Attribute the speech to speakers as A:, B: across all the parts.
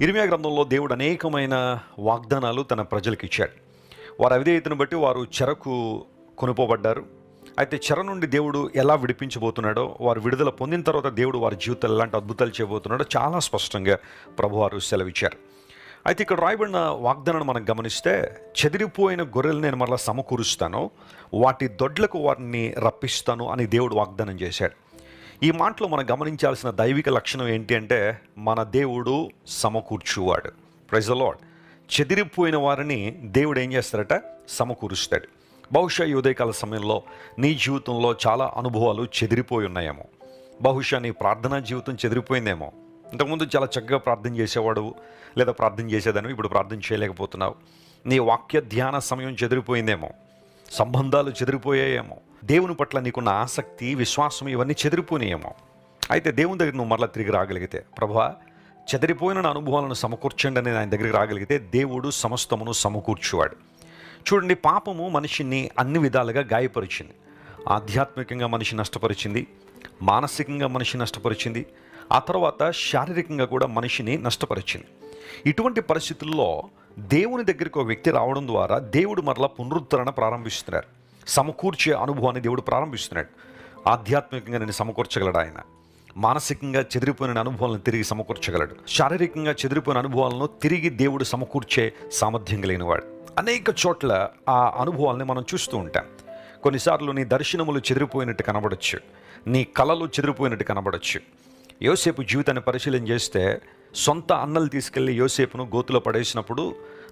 A: ఇర్మీయా గ్రంథంలో దేవుడు అనేకమైన వాగ్దానాలు తన ప్రజలకు ఇచ్చాడు. వారి అవిధేయతను బట్టి వారు చెరకు కొనుపోబడ్డారు. అయితే చెర నుండి దేవుడు ఎలా విడిపించబోతున్నాడో, వారు విడుదల పొందిన తర్వాత దేవుడు వారి జీవితాలు ఎలాంటి అద్భుతాలు చేయబోతున్నాడో చాలా స్పష్టంగా ప్రభువారు సెలవిచ్చారు. అయితే ఇక్కడ రాయబడిన వాగ్దానాన్ని మనం గమనిస్తే, చెదిరిపోయిన గొర్రెలు నేను మరలా సమకూరుస్తాను, వాటి దొడ్లకు వారిని రప్పిస్తాను అని దేవుడు వాగ్దానం చేశాడు. ఈ మాటలో మనం గమనించాల్సిన దైవిక లక్షణం ఏంటి అంటే, మన దేవుడు సమకూర్చువాడు. Praise the lord. చెదిరిపోయిన వారిని దేవుడు ఏం చేస్తారట? సమకూరుస్తాడు. బహుశా ఈ ఉదయకాల సమయంలో నీ జీవితంలో చాలా అనుభవాలు చెదిరిపోయి ఉన్నాయేమో. బహుశా నీ ప్రార్థనా జీవితం చెదిరిపోయిందేమో. ఇంతకుముందు చాలా చక్కగా ప్రార్థన చేసేవాడు లేదా ప్రార్థన చేసేదాన్ని, ఇప్పుడు ప్రార్థన చేయలేకపోతున్నావు. నీ వాక్య ధ్యాన సమయం చెదిరిపోయిందేమో. సంబంధాలు చెదిరిపోయాయేమో. దేవుని పట్ల నీకున్న ఆసక్తి, విశ్వాసం ఇవన్నీ చెదిరిపోయినాయేమో. అయితే దేవుని దగ్గర నువ్వు మరలా తిరిగి రాగలిగితే, ప్రభువా చెదిరిపోయిన నా అనుభవాలను సమకూర్చండి అని ఆయన దగ్గరికి రాగలిగితే, దేవుడు సమస్తమును సమకూర్చువాడు. చూడండి, పాపము మనిషిని అన్ని విధాలుగా గాయపరిచింది. ఆధ్యాత్మికంగా మనిషి నష్టపరిచింది, మానసికంగా మనిషి నష్టపరిచింది, ఆ తర్వాత శారీరకంగా కూడా మనిషిని నష్టపరిచింది. ఇటువంటి పరిస్థితుల్లో దేవుని దగ్గరికి ఒక వ్యక్తి రావడం ద్వారా దేవుడు మరలా పునరుద్ధరణ ప్రారంభిస్తున్నాడు. సమకూర్చే అనుభవాన్ని దేవుడు ప్రారంభిస్తున్నాడు. ఆధ్యాత్మికంగా నేను సమకూర్చగలడు ఆయన. మానసికంగా చెదిరిపోయిన అనుభవాలను తిరిగి సమకూర్చగలడు. శారీరకంగా చెదిరిపోయిన అనుభవాలను తిరిగి దేవుడు సమకూర్చే సామర్థ్యం కలిగినవాడు. అనేక చోట్ల ఆ అనుభవాల్ని మనం చూస్తూ ఉంటాం. కొన్నిసార్లు నీ దర్శనములు చెదిరిపోయినట్టు కనబడచ్చు, నీ కళలు చెదిరిపోయినట్టు కనబడచ్చు. యోసేపు జీవితాన్ని పరిశీలన చేస్తే, సొంత అన్నలు తీసుకెళ్లి యోసేపును గోతులో పడేసినప్పుడు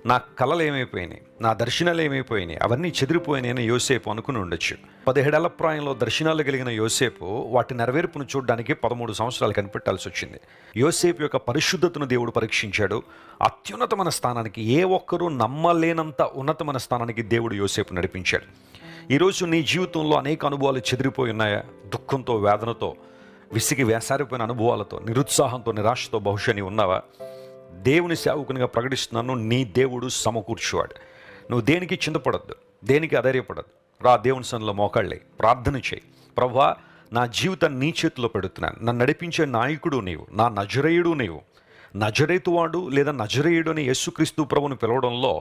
A: నా కళలు ఏమైపోయినాయి, నా దర్శనాలు ఏమైపోయినాయి, అవన్నీ చెదిరిపోయినాయి అని యోసేపు అనుకుని ఉండొచ్చు. 17 ఏళ్ల ప్రాయంలో దర్శనాలు కలిగిన యోసేపు వాటి నెరవేర్పును చూడడానికి 13 సంవత్సరాలు కనిపెట్టాల్సి వచ్చింది. యోసేపు యొక్క పరిశుద్ధతను దేవుడు పరీక్షించాడు. అత్యున్నతమైన స్థానానికి, ఏ ఒక్కరూ నమ్మలేనంత ఉన్నతమైన స్థానానికి దేవుడు యోసేపు నడిపించాడు. ఈరోజు నీ జీవితంలో అనేక అనుభవాలు చెదిరిపోయి ఉన్నాయా? దుఃఖంతో, వేదనతో, విసిగి వేసారిపోయిన అనుభవాలతో, నిరుత్సాహంతో, నిరాశతో బహుశా నీ ఉన్నావా? దేవుని సేవకునిగా ప్రకటిస్తున్నాను, నీ దేవుడు సమకూర్చువాడు. నువ్వు దేనికి చింతపడద్దు, దేనికి అధైర్యపడద్దు. రా దేవుని సన్నిధిలో మోకాళ్ళే ప్రార్థన చేయి. ప్రభువా, నా జీవితాన్ని నీ చేతిలో పెడుతున్నాను. నన్ను నడిపించే నాయకుడు నీవు, నా నజరేయుడు నీవు. నజరేతువాడు లేదా నజరేయుడు అని యేసుక్రీస్తు ప్రభువుని పిలవడంలో,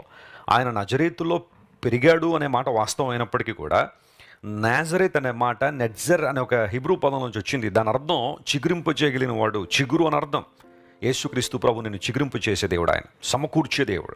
A: ఆయన నజరేతులో పెరిగాడు అనే మాట వాస్తవం అయినప్పటికీ కూడా, నాజరేత్ అనే మాట నెట్జర్ అనే ఒక హిబ్రూ పదం నుంచి వచ్చింది. దాని అర్థం చిగురింపు చేయగలిగిన వాడు, చిగురు అని అర్థం. యేసుక్రీస్తు ప్రభు నిన్ను చిగురింపు చేసే దేవుడు, ఆయన సమకూర్చే దేవుడు.